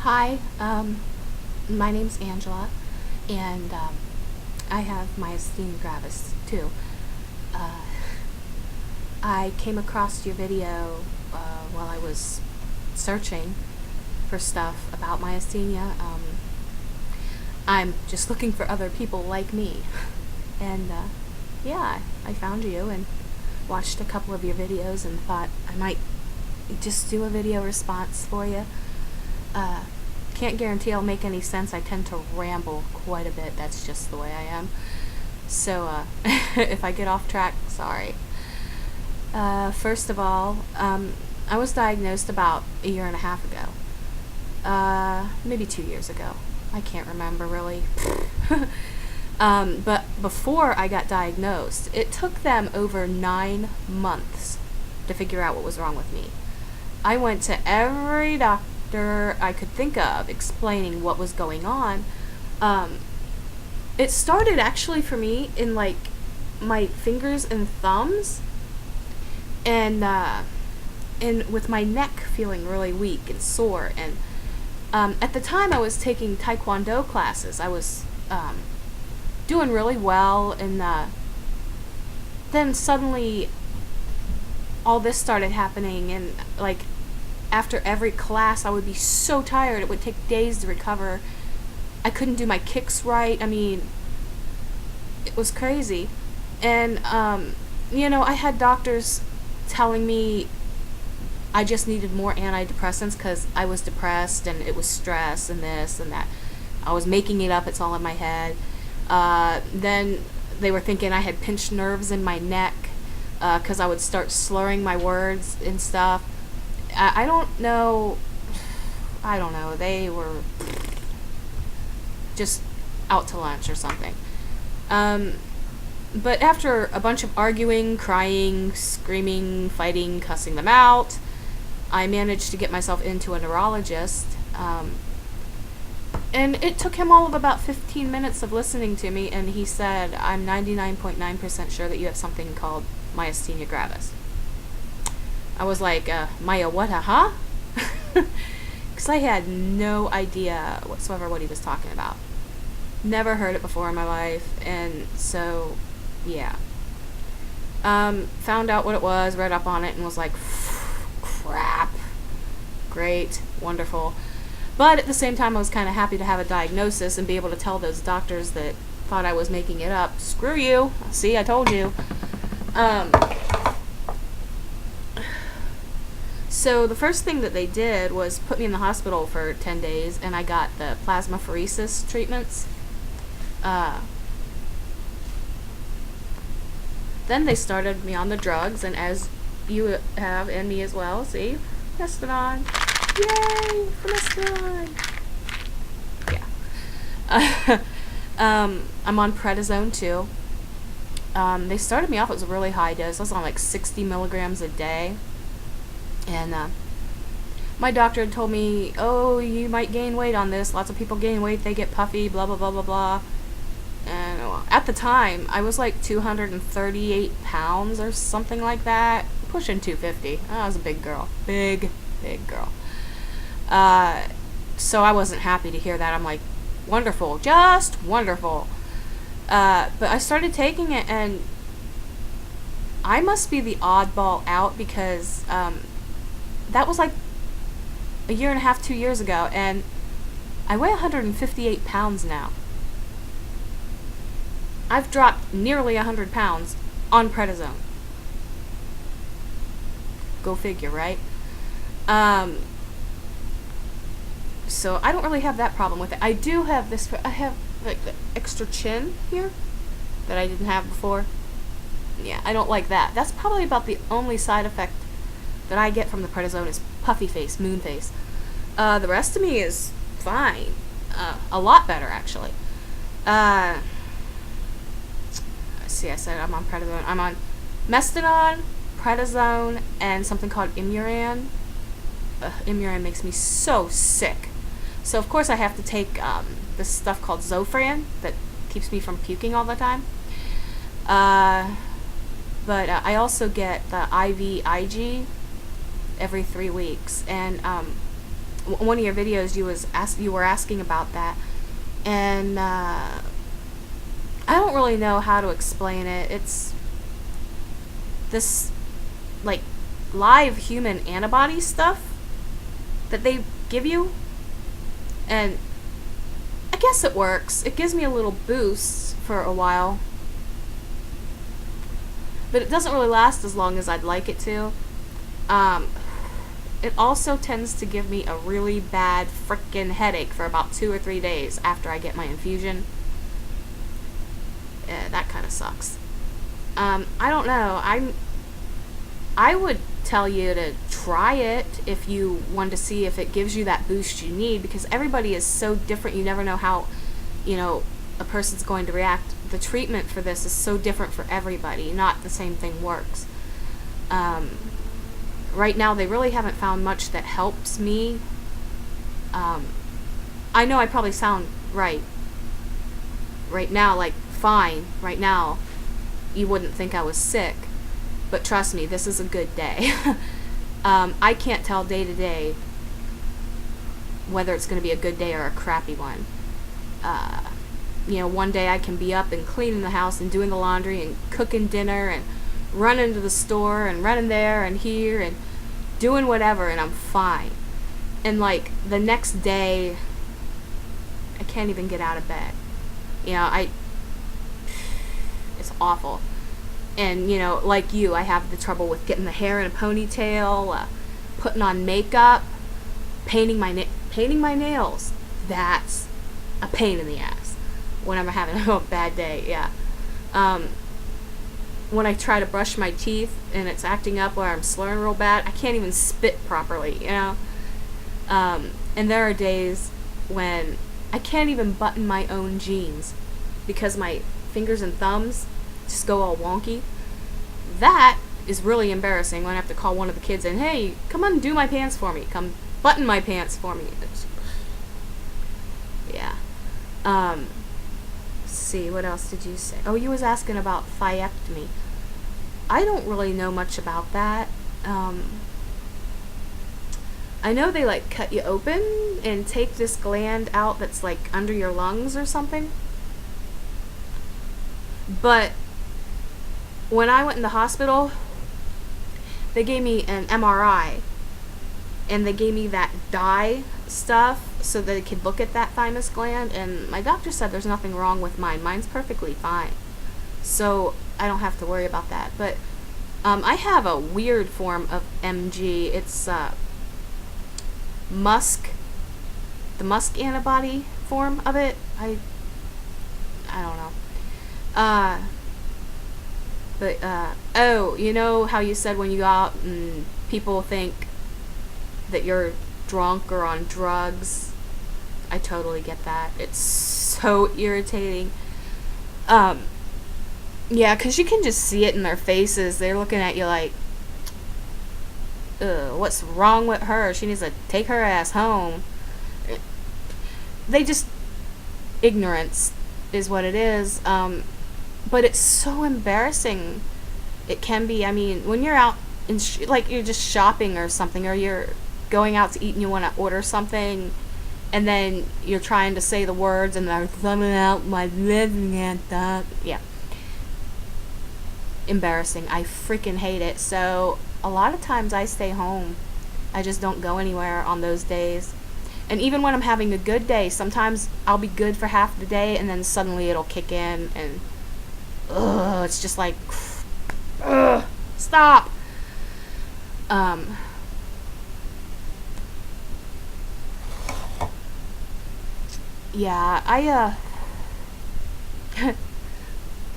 Hi, my name's Angela, and I have myasthenia gravis too. Uh, I came across your video while I was searching for stuff about myasthenia. I'm just looking for other people like me, and yeah, I found you and watched a couple of your videos and thought I might just do a video response for you. Uh, can't guarantee I'll make any sense. I tend to ramble quite a bit. That's just the way I am. So, if I get off track, sorry. First of all, I was diagnosed about a year and a half ago. Maybe 2 years ago. I can't remember really. But before I got diagnosed, it took them over 9 months to figure out what was wrong with me. I went to every doctor I could think of explaining what was going on. It started actually for me in like my fingers and thumbs, and with my neck feeling really weak and sore. And at the time, I was taking Taekwondo classes. I was doing really well, and then suddenly all this started happening, and like after every class I would be so tired it would take days to recover. I couldn't do my kicks right. I mean, it was crazy. And I had doctors telling me I just needed more antidepressants because I was depressed and it was stress and this and that. I was making it up, it's all in my head. Then they were thinking I had pinched nerves in my neck because I would start slurring my words and stuff. I don't know. They were just out to lunch or something. But after a bunch of arguing, crying, screaming, fighting, cussing them out, I managed to get myself into a neurologist. And it took him all of about 15 minutes of listening to me, and he said, I'm 99.9% sure that you have something called myasthenia gravis. I was like, Maya, what, huh? Because I had no idea whatsoever what he was talking about. Never heard it before in my life, and so, yeah. Found out what it was, read up on it, and was like, crap. Great, wonderful. But at the same time, I was kind of happy to have a diagnosis and be able to tell those doctors that thought I was making it up, screw you. See, I told you. So the first thing that they did was put me in the hospital for 10 days, and I got the plasmapheresis treatments. Then they started me on the drugs, and as you have, and me as well, see? Mastodon. Yay! For Mastodon! Yeah. I'm on prednisone too. They started me off, it was a really high dose. I was on like 60 milligrams a day. And my doctor had told me, oh, you might gain weight on this. Lots of people gain weight, they get puffy, blah, blah, blah, blah, blah. And at the time, I was like 238 pounds or something like that. Pushing 250. I was a big girl. Big girl. So I wasn't happy to hear that. I'm like, wonderful. Just wonderful. But I started taking it, and I must be the oddball out because that was like a year and a half, 2 years ago, and I weigh 158 pounds now. I've dropped nearly 100 pounds on prednisone. Go figure, right? So I don't really have that problem with it. I do have this, I have like the extra chin here that I didn't have before. Yeah, I don't like that. That's probably about the only side effect that I get from the prednisone is puffy face, moon face. The rest of me is fine. A lot better, actually. Let's see, I said I'm on prednisone. I'm on Mastodon, prednisone, and something called Imuran. Imuran makes me so sick. So, of course, I have to take this stuff called Zofran that keeps me from puking all the time. But I also get the IVIG every 3 weeks. And one of your videos you were asking about that, and I don't really know how to explain it. It's this like live human antibody stuff that they give you, and I guess it works. It gives me a little boost for a while, but it doesn't really last as long as I'd like it to. It also tends to give me a really bad frickin' headache for about 2 or 3 days after I get my infusion. That kind of sucks. I don't know. I would tell you to try it if you want to see if it gives you that boost you need, because everybody is so different. You never know how, a person's going to react. The treatment for this is so different for everybody. Not the same thing works. Right now, they really haven't found much that helps me. I know I probably sound right now, like fine right now. You wouldn't think I was sick, but trust me, this is a good day. I can't tell day to day whether it's going to be a good day or a crappy one. One day I can be up and cleaning the house and doing the laundry and cooking dinner and running to the store and running there and here and doing whatever, and I'm fine. And like the next day, I can't even get out of bed. It's awful. And like you, I have the trouble with getting the hair in a ponytail, putting on makeup, painting my nails. That's a pain in the ass when I'm having a bad day. Yeah. When I try to brush my teeth and it's acting up where I'm slurring real bad, I can't even spit properly. And there are days when I can't even button my own jeans because my fingers and thumbs just go all wonky. That is really embarrassing when I have to call one of the kids in, hey, come on, do my pants for me. Come button my pants for me. Yeah. Let's see, what else did you say? Oh, you was asking about thiectomy. I don't really know much about that. I know they like cut you open and take this gland out that's like under your lungs or something. But when I went in the hospital, they gave me an MRI and they gave me that dye stuff so that they could look at that thymus gland, and my doctor said there's nothing wrong with mine. Mine's perfectly fine. So I don't have to worry about that. But I have a weird form of MG. It's Musk, the Musk antibody form of it. I don't know. Oh, you know how you said when you go out and people think that you're drunk or on drugs? I totally get that. It's so irritating. Yeah, 'cause you can just see it in their faces. They're looking at you like, what's wrong with her? She needs to take her ass home. Ignorance is what it is. But it's so embarrassing. It can be. I mean, when you're out in like you're just shopping or something, or you're going out to eat and you want to order something, and then you're trying to say the words and they're coming out my living at that. Yeah. Embarrassing. I freaking hate it. So a lot of times I stay home. I just don't go anywhere on those days. And even when I'm having a good day, sometimes I'll be good for half the day and then suddenly it'll kick in and it's just like stop. Yeah, I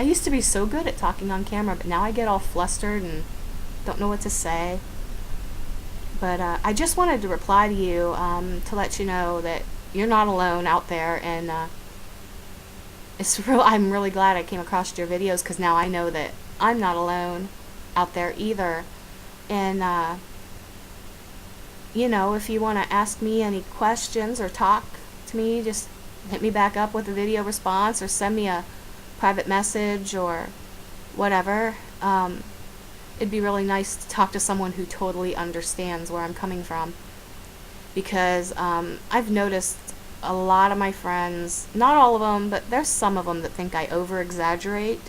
used to be so good at talking on camera, but now I get all flustered and don't know what to say. But I just wanted to reply to you to let you know that you're not alone out there, and I'm really glad I came across your videos, because now I know that I'm not alone out there either. And if you want to ask me any questions or talk to me, just hit me back up with a video response or send me a private message or whatever. It'd be really nice to talk to someone who totally understands where I'm coming from. because I've noticed a lot of my friends, not all of them, but there's some of them that think I over exaggerate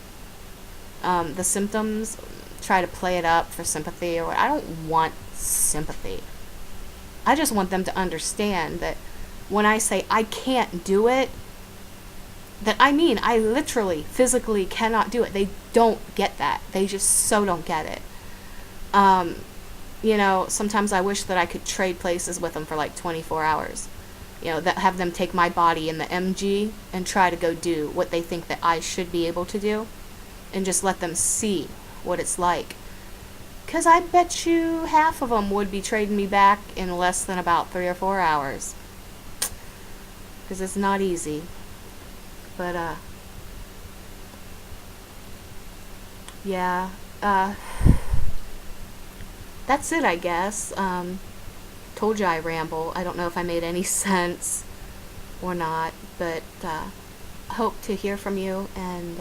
the symptoms, try to play it up for sympathy, or I don't want sympathy. I just want them to understand that when I say I can't do it, that I mean I literally, physically cannot do it. They don't get that. They just so don't get it. Sometimes I wish that I could trade places with them for like 24 hours. That have them take my body in the MG and try to go do what they think that I should be able to do, and just let them see what it's like. Because I bet you half of them would be trading me back in less than about 3 or 4 hours. Because it's not easy. But, yeah, that's it, I guess. Told you I ramble. I don't know if I made any sense or not, but hope to hear from you, and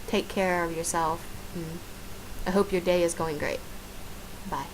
take care of yourself. And I hope your day is going great. Bye.